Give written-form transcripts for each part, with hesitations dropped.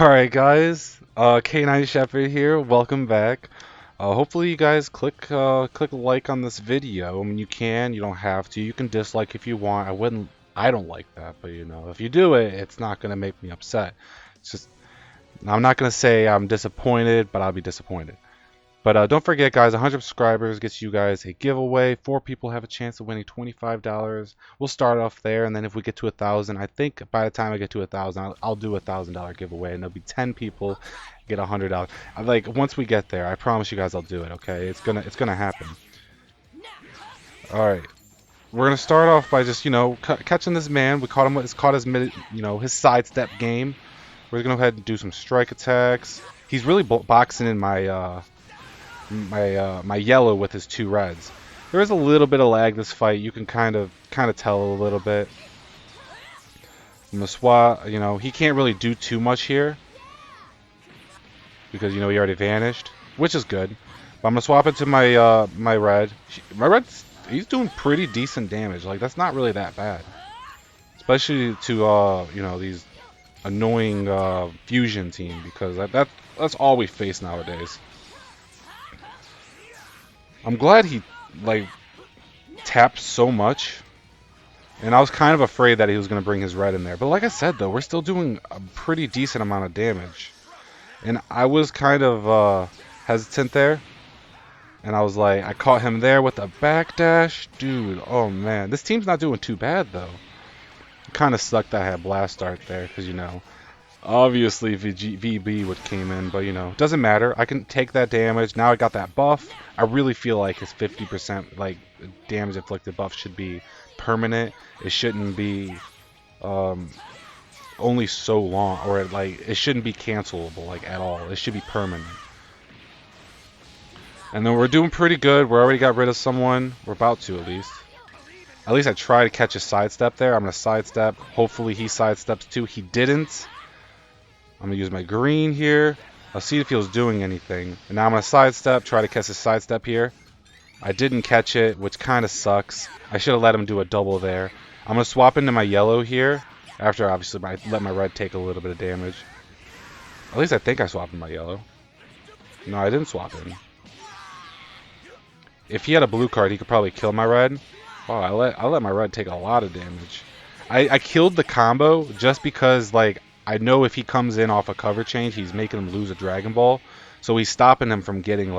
Alright guys, K9 Shepherd here, welcome back. Hopefully you guys click like on this video. I mean, you can, you don't have to. You can dislike if you want. I don't like that, but you know, if you do it, it's not gonna make me upset. It's just, I'm not gonna say I'm disappointed, but I'll be disappointed. But don't forget, guys, 100 subscribers gets you guys a giveaway. 4 people have a chance of winning $25. We'll start off there, and then if we get to 1,000, I think by the time I get to 1,000, I'll do $1,000 giveaway, and there'll be 10 people get $100. Like once we get there, I promise you guys, I'll do it. Okay, it's gonna happen. All right, we're gonna start off by just catching this man. We caught him. It's caught his his sidestep game. We're gonna go ahead and do some strike attacks. He's really boxing in my yellow with his 2 reds. There is a little bit of lag this fight. You can kind of tell a little bit. I'm gonna swap. He can't really do too much here because he already vanished, which is good. But I'm gonna swap into my my red. My red's he's doing pretty decent damage. Like that's not really that bad, especially to these annoying fusion team, because that's all we face nowadays. I'm glad he tapped so much, and I was kind of afraid that he was going to bring his red in there. But like I said, though, we're still doing a pretty decent amount of damage, and I was kind of hesitant there, and I was like, I caught him there with a backdash, dude. Oh man, this team's not doing too bad though. It kind of sucked that I had blast start there, because obviously, VB would came in, but doesn't matter. I can take that damage. Now I got that buff. I really feel like his 50% damage inflicted buff should be permanent. It shouldn't be only so long, or it shouldn't be cancelable at all. It should be permanent. And then we're doing pretty good. We already got rid of someone. We're about to, at least. At least I tried to catch a sidestep there. I'm gonna sidestep. Hopefully he sidesteps too. He didn't. I'm going to use my green here. I'll see if he was doing anything. And now I'm going to sidestep, try to catch his sidestep here. I didn't catch it, which kind of sucks. I should have let him do a double there. I'm going to swap into my yellow here, after obviously I let my red take a little bit of damage. At least I think I swapped in my yellow. No, I didn't swap in. If he had a blue card, he could probably kill my red. Oh, I let my red take a lot of damage. I killed the combo just because, I know if he comes in off a cover change, he's making him lose a Dragonball. So he's stopping him from getting,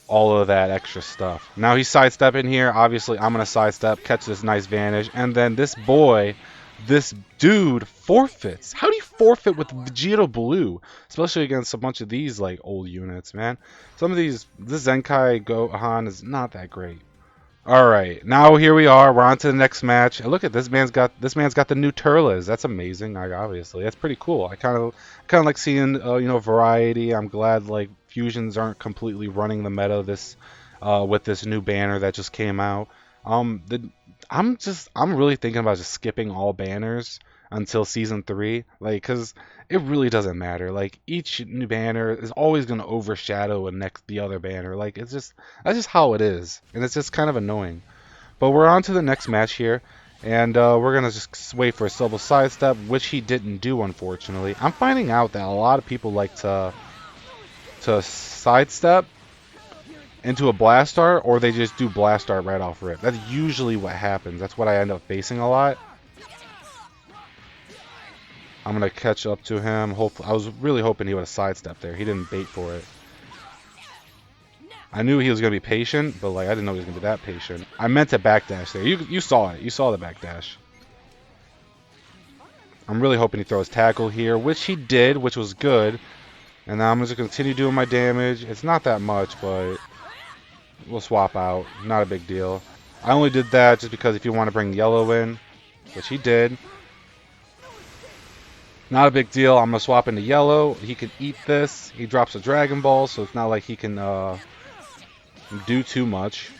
all of that extra stuff. Now he's sidestepping here. Obviously, I'm going to sidestep, catch this nice vanish. And then this dude forfeits. How do you forfeit with Vegeta Blue? Especially against a bunch of these, old units, man. Some of these, this Zenkai Gohan is not that great. Alright, now here we are. We're on to the next match. And look at this man's got the new Turles. That's amazing. Obviously, that's pretty cool. I kind of like seeing variety. I'm glad fusions aren't completely running the meta with this new banner that just came out. I'm really thinking about just skipping all banners until season 3, because it really doesn't matter. Each new banner is always going to overshadow the other banner. That's just how it is, and it's just kind of annoying. But we're on to the next match here, and we're gonna just wait for a double sidestep, which he didn't do, unfortunately. I'm finding out that a lot of people like to sidestep into a blast art, or they just do blast art right off rip. That's usually what happens. That's what I end up facing a lot. I'm gonna catch up to him. I was really hoping he would have sidestepped there. He didn't bait for it. I knew he was gonna be patient, but I didn't know he was gonna be that patient. I meant to backdash there. You saw it. You saw the backdash. I'm really hoping he throws tackle here, which he did, which was good. And now I'm just gonna continue doing my damage. It's not that much, but we'll swap out. Not a big deal. I only did that just because if you want to bring yellow in, which he did. Not a big deal. I'm going to swap into yellow. He can eat this. He drops a Dragon Ball, so it's not like he can do too much.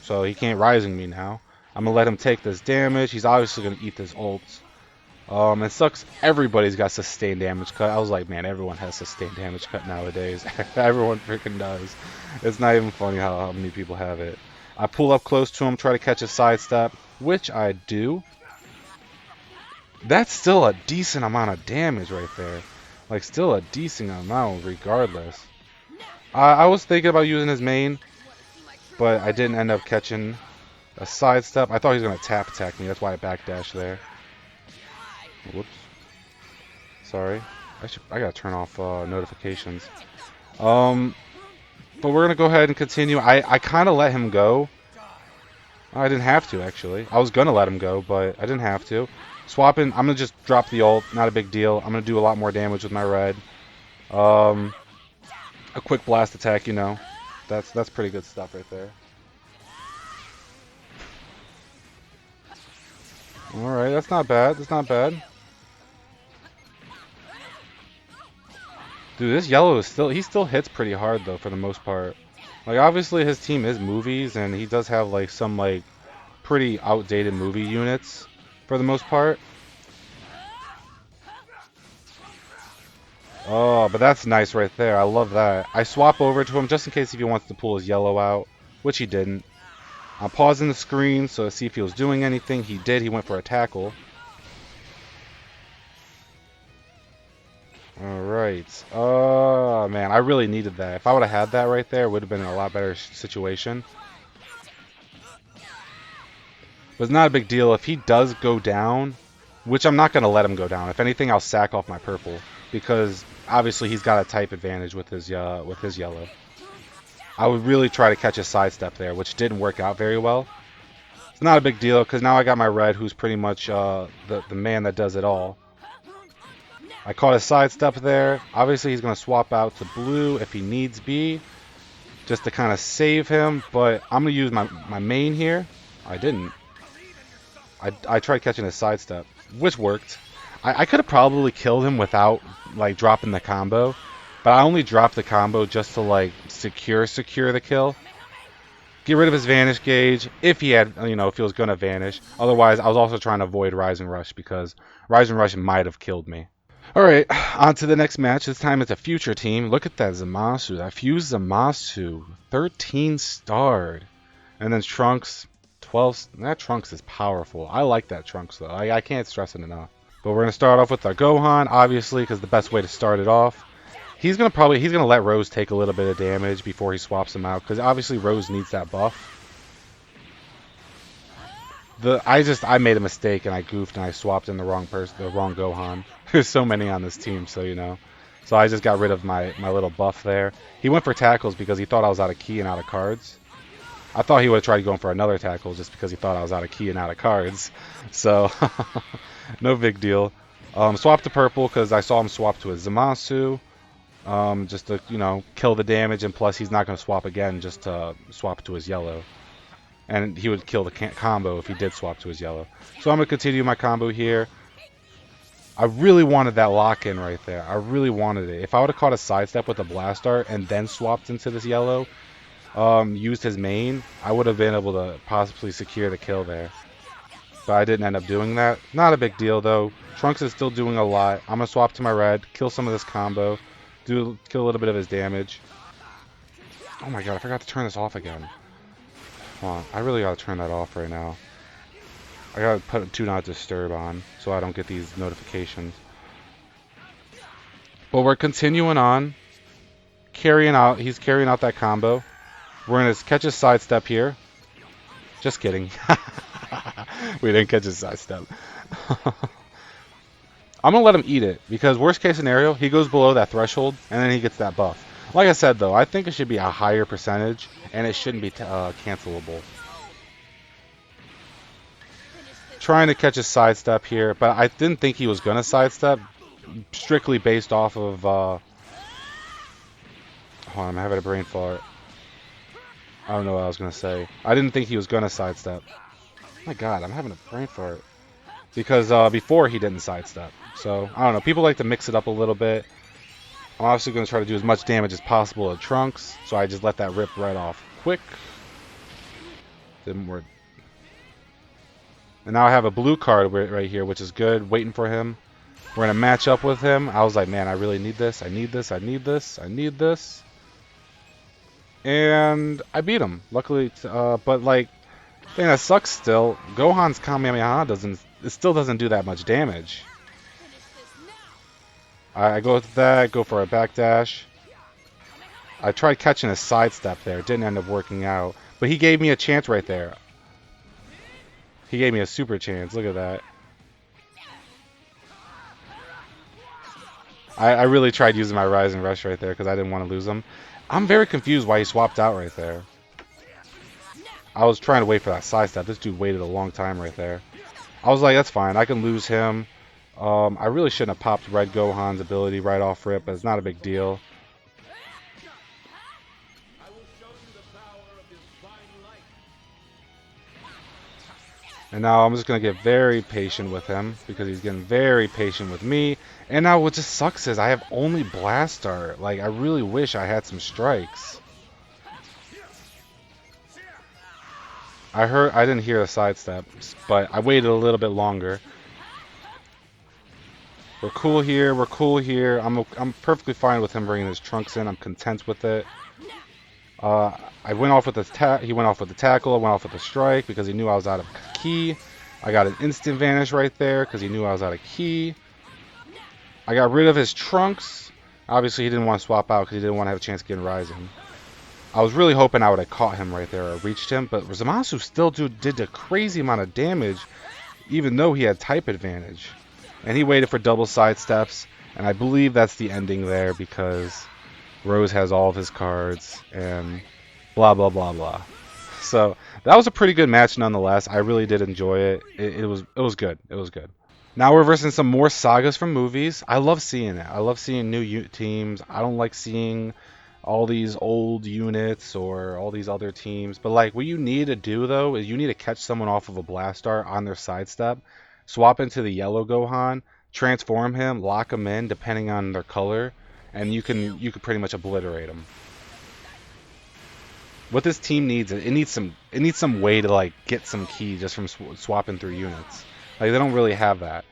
So he can't Rising me now. I'm going to let him take this damage. He's obviously going to eat this ult. It sucks. Everybody's got sustained damage cut. I was like, man, everyone has sustained damage cut nowadays. Everyone freaking does. It's not even funny how many people have it. I pull up close to him, try to catch a sidestep, which I do. That's still a decent amount of damage right there. Like, still a decent amount regardless. I was thinking about using his main, but I didn't end up catching a sidestep. I thought he was going to tap attack me. That's why I backdashed there. Whoops. Sorry. I gotta turn off notifications. But we're gonna go ahead and continue. I kind of let him go. I didn't have to, actually. I was gonna let him go, but I didn't have to. Swapping. I'm gonna just drop the ult. Not a big deal. I'm gonna do a lot more damage with my red. A quick blast attack, you know. That's pretty good stuff right there. All right, that's not bad. That's not bad. Dude, this yellow is he still hits pretty hard though for the most part. Like obviously his team is movies and he does have like some like pretty outdated movie units for the most part. Oh, but that's nice right there. I love that. I swap over to him just in case if he wants to pull his yellow out, which he didn't. I'm pausing the screen so to see if he was doing anything. He did. He went for a tackle. Alright. Oh, man. I really needed that. If I would have had that right there, it would have been a lot better situation. But it's not a big deal. If he does go down, which I'm not going to let him go down. If anything, I'll sack off my purple. Because, obviously, he's got a type advantage with his yellow. I would really try to catch a sidestep there, which didn't work out very well. It's not a big deal, because now I got my red, who's pretty much the man that does it all. I caught a sidestep there. Obviously, he's going to swap out to blue if he needs be, just to kind of save him. But I'm going to use my main here. I didn't. I tried catching a sidestep, which worked. I could have probably killed him without like dropping the combo, but I only dropped the combo just to like secure the kill. Get rid of his vanish gauge if he had, you know, if he was going to vanish. Otherwise, I was also trying to avoid Rising Rush because Rising Rush might have killed me. Alright, on to the next match. This time it's a future team. Look at that Zamasu. That fused Zamasu. 13 starred. And then Trunks, 12. That Trunks is powerful. I like that Trunks, though. I can't stress it enough. But we're going to start off with our Gohan, obviously, because the best way to start it off. He's going to let Rose take a little bit of damage before he swaps him out, because obviously Rose needs that buff. I made a mistake and I goofed and I swapped in the wrong Gohan. There's so many on this team, so you know. So I just got rid of my little buff there. He went for tackles because he thought I was out of key and out of cards. I thought he would have tried going for another tackle just because he thought I was out of key and out of cards. So, no big deal. Swap to purple because I saw him swap to a Zamasu. Just to, you know, kill the damage, and plus he's not going to swap again just to swap to his yellow. And he would kill the combo if he did swap to his yellow. So I'm going to continue my combo here. I really wanted that lock-in right there. I really wanted it. If I would have caught a sidestep with a blast dart and then swapped into this yellow, used his main, I would have been able to possibly secure the kill there. But I didn't end up doing that. Not a big deal, though. Trunks is still doing a lot. I'm going to swap to my red, kill some of this combo, kill a little bit of his damage. Oh my god, I forgot to turn this off again. Hold on, I really gotta turn that off right now. I gotta put Do Not Disturb on so I don't get these notifications. But we're continuing on. He's carrying out that combo. We're gonna catch a sidestep here. Just kidding. We didn't catch a sidestep. I'm gonna let him eat it because worst case scenario, he goes below that threshold and then he gets that buff. Like I said though, I think it should be a higher percentage and it shouldn't be cancelable. Trying to catch a sidestep here, but I didn't think he was gonna sidestep, strictly based off of. Hold on, I'm having a brain fart. I don't know what I was gonna say. I didn't think he was gonna sidestep. Oh my god, I'm having a brain fart because before he didn't sidestep. So I don't know. People like to mix it up a little bit. I'm obviously going to try to do as much damage as possible to Trunks, so I just let that rip right off quick. Didn't work. And now I have a blue card right here, which is good, waiting for him. We're going to match up with him. I was like, man, I really need this. I need this. I need this. I need this. And I beat him, luckily. But, like, the thing that sucks still, Gohan's Kamehameha still doesn't do that much damage. I go with that, go for a backdash. I tried catching a sidestep there. Didn't end up working out. But he gave me a chance right there. He gave me a super chance. Look at that. I really tried using my Rise and Rush right there because I didn't want to lose him. I'm very confused why he swapped out right there. I was trying to wait for that sidestep. This dude waited a long time right there. I was like, that's fine. I can lose him. I really shouldn't have popped Red Gohan's ability right off rip, but it's not a big deal. And now I'm just going to get very patient with him because he's getting very patient with me. And now what just sucks is I have only Blast Art. Like, I really wish I had some strikes. I didn't hear the sidesteps, but I waited a little bit longer. We're cool here. We're cool here. I'm perfectly fine with him bringing his trunks in. I'm content with it. I went off with the he went off with the tackle. I went off with the strike because he knew I was out of key. I got an instant vanish right there because he knew I was out of key. I got rid of his trunks. Obviously, he didn't want to swap out because he didn't want to have a chance of getting Rising. I was really hoping I would have caught him right there or reached him, but Zamasu still did a crazy amount of damage even though he had type advantage. And he waited for double sidesteps, and I believe that's the ending there because Rose has all of his cards and blah blah blah blah. So that was a pretty good match nonetheless. I really did enjoy it. It was good. It was good. Now we're versing some more sagas from movies. I love seeing it. I love seeing new teams. I don't like seeing all these old units or all these other teams. But like what you need to do though is you need to catch someone off of a blast dart on their sidestep, swap into the yellow Gohan, transform him, lock him in depending on their color, and you can pretty much obliterate them. What this team needs, it needs some way to like get some key just from swapping through units. Like they don't really have that.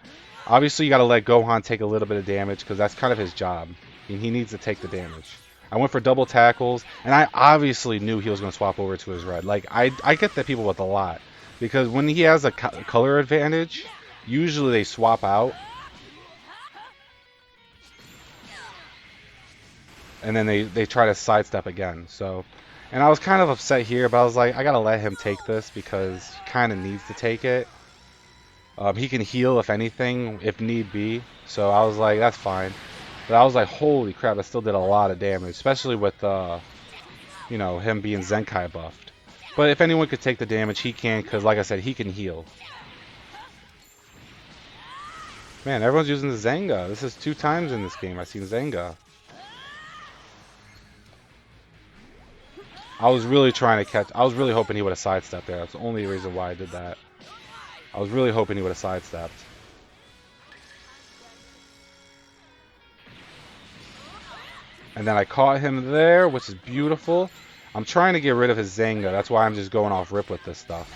Obviously, you got to let Gohan take a little bit of damage because that's kind of his job. And he needs to take the damage. I went for double tackles, and I obviously knew he was going to swap over to his red. Like I get that people with a lot because when he has a color advantage, usually they swap out, and then they try to sidestep again. So. And I was kind of upset here, but I was like, I gotta let him take this because he kind of needs to take it. He can heal if anything, if need be. So I was like, that's fine. But I was like, holy crap, I still did a lot of damage, especially with, you know, him being Zenkai buffed. But if anyone could take the damage, he can, because like I said, he can heal. Man, everyone's using the Zenga. This is 2 times in this game I've seen Zenga. I was really trying to catch. I was really hoping he would have sidestepped there. That's the only reason why I did that. I was really hoping he would have sidestepped. And then I caught him there, which is beautiful. I'm trying to get rid of his Zenga. That's why I'm just going off rip with this stuff.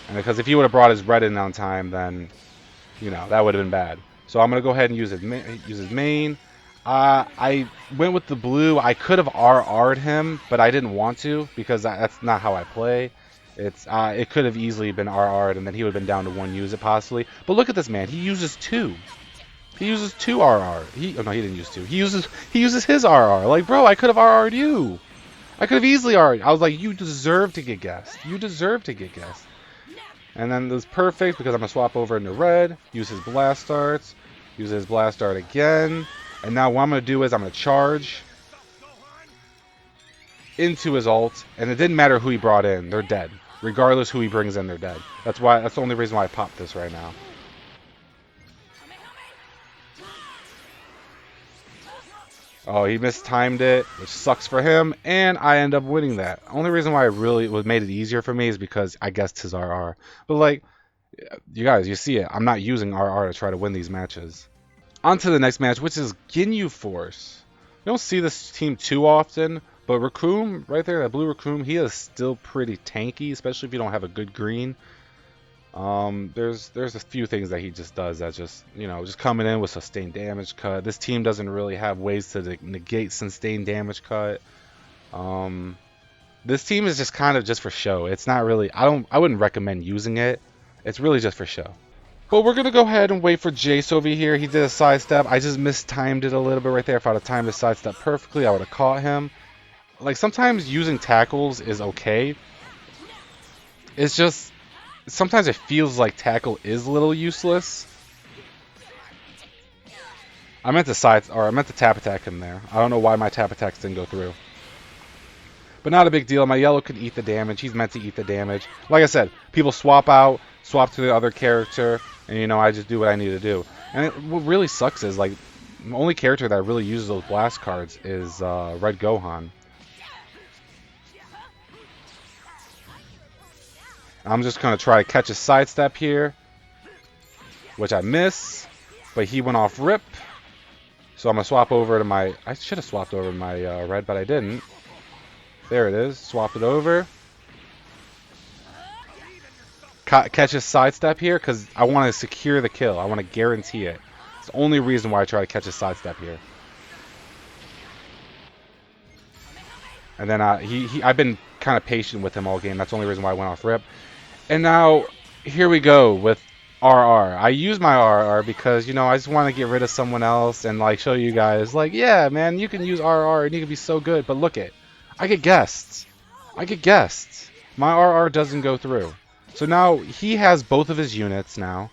And because if he would have brought his red in on time, then, you know, that would have been bad. So I'm going to go ahead and use his main. I went with the blue. I could have RR'd him, but I didn't want to because that's not how I play. It could have easily been RR'd, and then he would have been down to 1 use it possibly. But look at this man. He uses 2. He uses 2 RR. Oh no, he didn't use 2. He uses his RR. Like, bro, I could have RR'd you. I could have easily RR'd. I was like, you deserve to get guessed. You deserve to get guessed. And then it was perfect because I'm gonna swap over into red. Use his blast darts. Use his blast dart again. And now what I'm going to do is I'm going to charge into his ult. And it didn't matter who he brought in. They're dead. Regardless who he brings in, they're dead. That's the only reason why I popped this right now. Oh, he mistimed it, which sucks for him. And I end up winning that. Only reason why it really made it easier for me is because I guessed his RR. But like, you guys, you see it. I'm not using RR to try to win these matches. On to the next match, which is Ginyu Force. You don't see this team too often, but Raccoon, right there, that blue Raccoon, he is still pretty tanky, especially if you don't have a good green. There's a few things that he just does that just, you know, just coming in with sustained damage cut. This team doesn't really have ways to negate sustained damage cut. This team is just kind of just for show. It's not really, I wouldn't recommend using it. It's really just for show. But we're going to go ahead and wait for Jace over here. He did a sidestep. I just mistimed it a little bit right there. If I'd have timed the sidestep perfectly, I would have caught him. Like, sometimes using tackles is okay. It's just, sometimes it feels like tackle is a little useless. I meant to tap attack him there. I don't know why my tap attacks didn't go through. But not a big deal. My yellow could eat the damage. He's meant to eat the damage. Like I said, people swap out, swap to the other character, and you know, I just do what I need to do. And what really sucks is, like, the only character that really uses those blast cards is Red Gohan. I'm just going to try to catch a sidestep here, which I miss, but he went off rip. So I'm going to swap over to my... I should have swapped over to my red, but I didn't. There it is. Swapped it over. Catch a sidestep here because I want to secure the kill. I want to guarantee it. It's the only reason why I try to catch a sidestep here. And then I've been kind of patient with him all game. That's the only reason why I went off rip. And now here we go with RR. I use my RR because, you know, I just want to get rid of someone else and, like, show you guys, like, yeah, man, you can use RR and you can be so good. But look it. I get guests. My RR doesn't go through. So now he has both of his units now.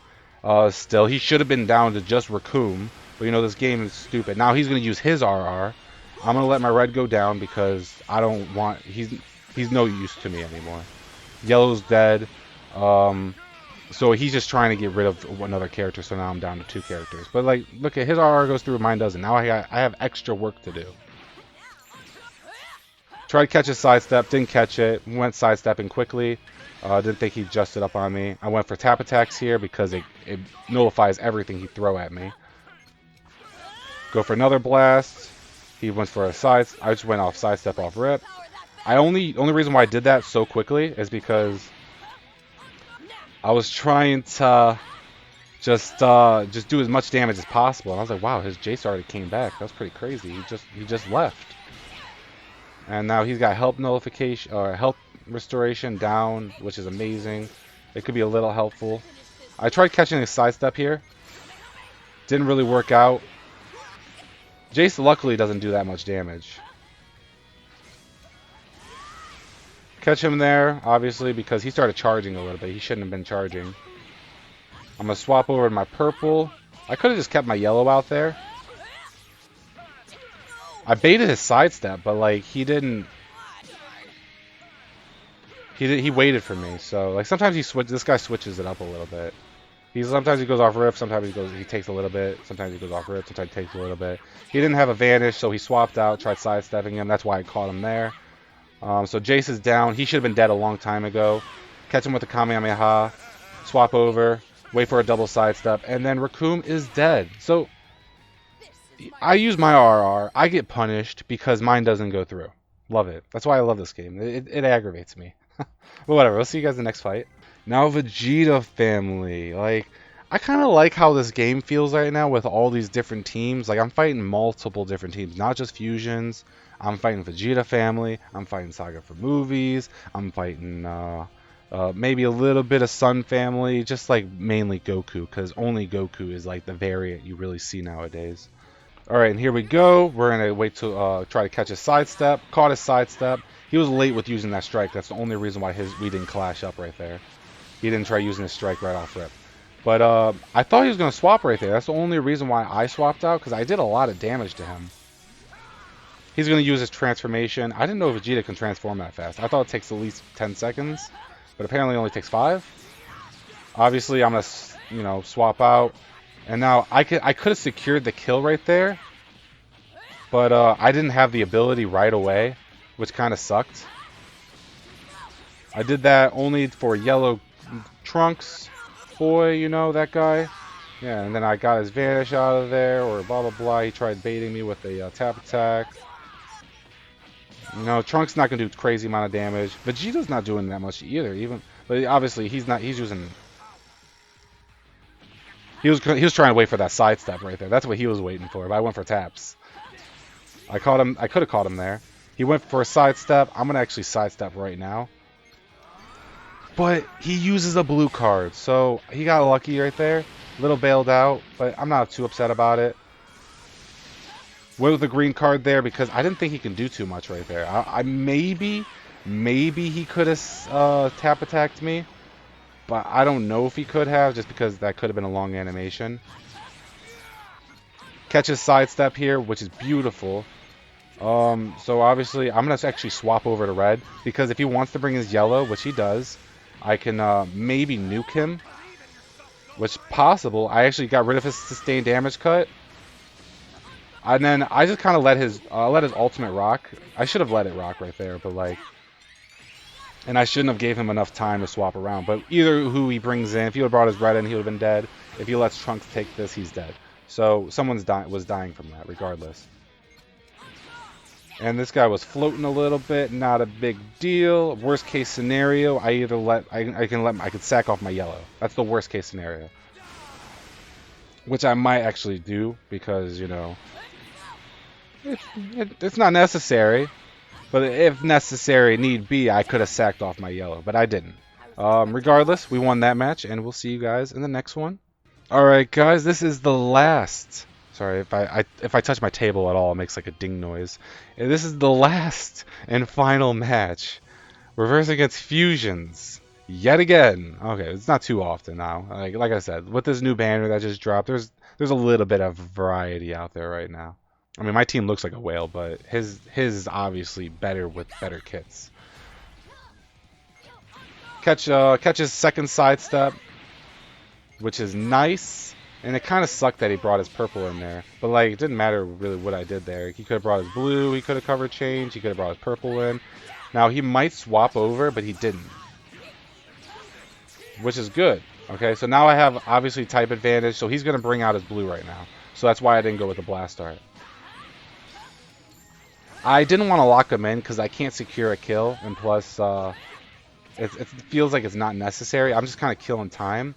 Still, he should have been down to just Raccoon. But, you know, this game is stupid. Now he's going to use his RR. I'm going to let my red go down because I don't want... He's no use to me anymore. Yellow's dead. So he's just trying to get rid of another character. So now I'm down to 2 characters. But, like, look at his RR goes through, mine doesn't. Now I have extra work to do. Tried to catch a sidestep, didn't catch it. Went sidestepping quickly. Didn't think he'd just it up on me. I went for tap attacks here because it nullifies everything he'd throw at me. Go for another blast. He went for a side. I just went off sidestep off rip. Only reason why I did that so quickly is because I was trying to just do as much damage as possible. And I was like, wow, his Jace already came back. That was pretty crazy. He just left. And now he's got health nullification or health restoration down, which is amazing. It could be a little helpful. I tried catching a sidestep here. Didn't really work out. Jace luckily doesn't do that much damage. Catch him there, obviously, because he started charging a little bit. He shouldn't have been charging. I'm going to swap over to my purple. I could have just kept my yellow out there. I baited his sidestep, but, like, he didn't... He waited for me, so, like, sometimes this guy switches it up a little bit. Sometimes he goes off rip, sometimes he takes a little bit, sometimes he goes off rip, sometimes he takes a little bit. He didn't have a vanish, so he swapped out, tried sidestepping him. That's why I caught him there. So Jace is down. He should have been dead a long time ago. Catch him with the Kamehameha, swap over, wait for a double sidestep, and then Raccoon is dead. So I use my RR. I get punished because mine doesn't go through. Love it. That's why I love this game. It aggravates me. But whatever. We'll see you guys in the next fight. Now Vegeta family. Like, I kind of like how this game feels right now with all these different teams. Like, I'm fighting multiple different teams, not just fusions. I'm fighting Vegeta family. I'm fighting Saga for movies. I'm fighting maybe a little bit of Sun family. Just like mainly Goku, because only Goku is like the variant you really see nowadays. Alright, and here we go. We're going to wait to try to catch a sidestep. Caught his sidestep. He was late with using that strike. That's the only reason why we didn't clash up right there. He didn't try using his strike right off rip. But I thought he was going to swap right there. That's the only reason why I swapped out, because I did a lot of damage to him. He's going to use his transformation. I didn't know Vegeta can transform that fast. I thought it takes at least 10 seconds, but apparently it only takes 5. Obviously, I'm going to, you know, swap out. And now I could have secured the kill right there, but I didn't have the ability right away, which kind of sucked. I did that only for yellow Trunks boy, you know, that guy. Yeah, and then I got his vanish out of there, or blah blah blah. He tried baiting me with a tap attack. You know, Trunks not gonna do crazy amount of damage. Vegeta's not doing that much either. But obviously he's not. He's using. He was trying to wait for that sidestep right there. That's what he was waiting for. But I went for taps. I caught him. I could have caught him there. He went for a sidestep. I'm gonna actually sidestep right now. But he uses a blue card, so he got lucky right there. A little bailed out, but I'm not too upset about it. With the green card there, because I didn't think he can do too much right there. I maybe he could have tap attacked me, but I don't know if he could have, just because that could have been a long animation. Catches sidestep here, which is beautiful. So obviously I'm gonna actually swap over to red, because if he wants to bring his yellow, which he does, I can maybe nuke him, which is possible. I actually got rid of his sustained damage cut, and then I just kind of let his ultimate rock. I should have let it rock right there, but like, and I shouldn't have gave him enough time to swap around. But either who he brings in, if he would have brought his red in, he would have been dead. If he lets Trunks take this, he's dead. So someone's was dying from that, regardless. And this guy was floating a little bit, not a big deal. Worst case scenario, I either I can sack off my yellow. That's the worst case scenario. Which I might actually do, because, you know, it's not necessary. But if necessary, need be, I could have sacked off my yellow, but I didn't. Regardless, we won that match, and we'll see you guys in the next one. Alright guys, this is the last. Sorry, if I touch my table at all, it makes like a ding noise. And this is the last and final match. Reverse against Fusions. Yet again. Okay, it's not too often now. Like I said, with this new banner that just dropped, there's a little bit of variety out there right now. I mean, my team looks like a whale, but his is obviously better with better kits. Catches second sidestep, which is nice. And it kind of sucked that he brought his purple in there. But, like, it didn't matter really what I did there. He could have brought his blue, he could have covered change, he could have brought his purple in. Now, he might swap over, but he didn't. Which is good. Okay, so now I have, obviously, type advantage. So he's going to bring out his blue right now. So that's why I didn't go with the blast art. I didn't want to lock him in because I can't secure a kill. And plus, it feels like it's not necessary. I'm just kind of killing time.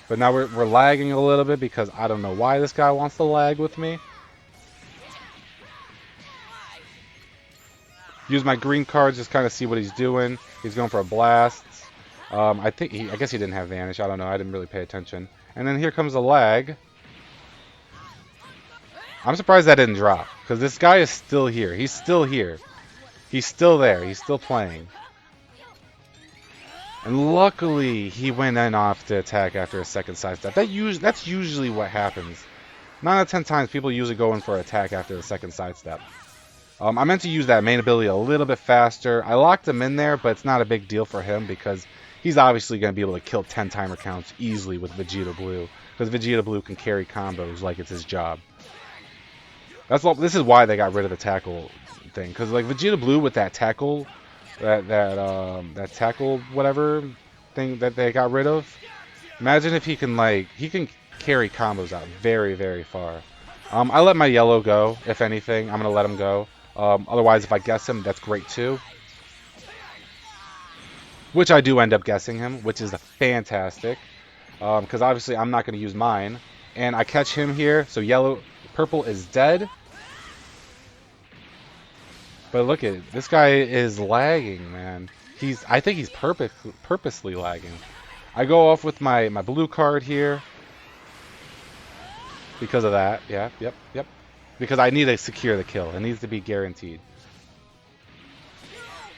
But now we're lagging a little bit because I don't know why this guy wants to lag with me. Use my green card, just kind of see what he's doing. He's going for a blast. I guess he didn't have vanish. I don't know. I didn't really pay attention. And then here comes a lag. I'm surprised that didn't drop, because this guy is still here. He's still here. He's still there. He's still playing. And luckily, he went in off the attack after a second sidestep. That's usually what happens. 9 out of 10 times, people usually go in for an attack after the second sidestep. I meant to use that main ability a little bit faster. I locked him in there, but it's not a big deal for him because he's obviously going to be able to kill 10 timer counts easily with Vegeta Blue. Because Vegeta Blue can carry combos like it's his job. This is why they got rid of the tackle thing. Because like Vegeta Blue with that tackle... That tackle whatever thing that they got rid of. Imagine if he can carry combos out very, very far. I let my yellow go. If anything, I'm gonna let him go. Otherwise, if I guess him, that's great too. Which I do end up guessing him, which is fantastic. Because obviously I'm not gonna use mine, and I catch him here. So purple is dead. But look at it. This guy is lagging, man. I think he's purposely lagging. I go off with my blue card here. Because of that. Yeah, yep. Because I need to secure the kill. It needs to be guaranteed.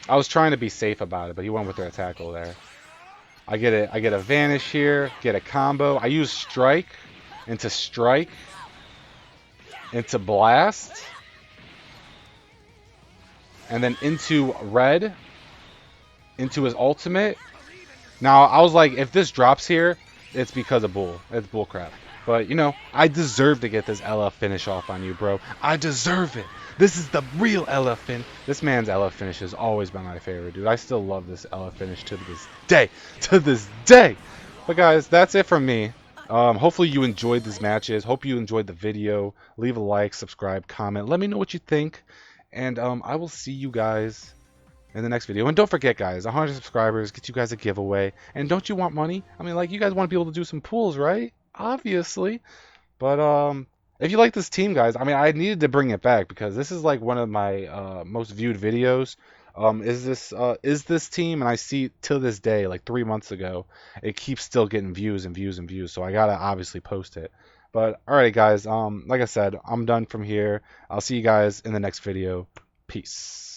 I was trying to be safe about it, but he went with their tackle there. I get a vanish here, get a combo. I use strike into blast. And then into red, into his ultimate. Now, I was like, if this drops here, it's because of bull. It's bull crap. But, you know, I deserve to get this LF finish off on you, bro. I deserve it. This is the real LF finish. This man's LF finish has always been my favorite, dude. I still love this LF finish to this day. To this day. But, guys, that's it from me. Hopefully you enjoyed these matches. Hope you enjoyed the video. Leave a like, subscribe, comment. Let me know what you think. And I will see you guys in the next video. And don't forget, guys, 100 subscribers gets you guys a giveaway. And don't you want money? I mean, like, you guys want to be able to do some pools, right? Obviously. But if you like this team, guys, I mean, I needed to bring it back because this is like one of my most viewed videos. Is this team, and I see till this day, like 3 months ago, it keeps still getting views and views and views. So I gotta obviously post it. But alright, guys. Like I said, I'm done from here. I'll see you guys in the next video. Peace.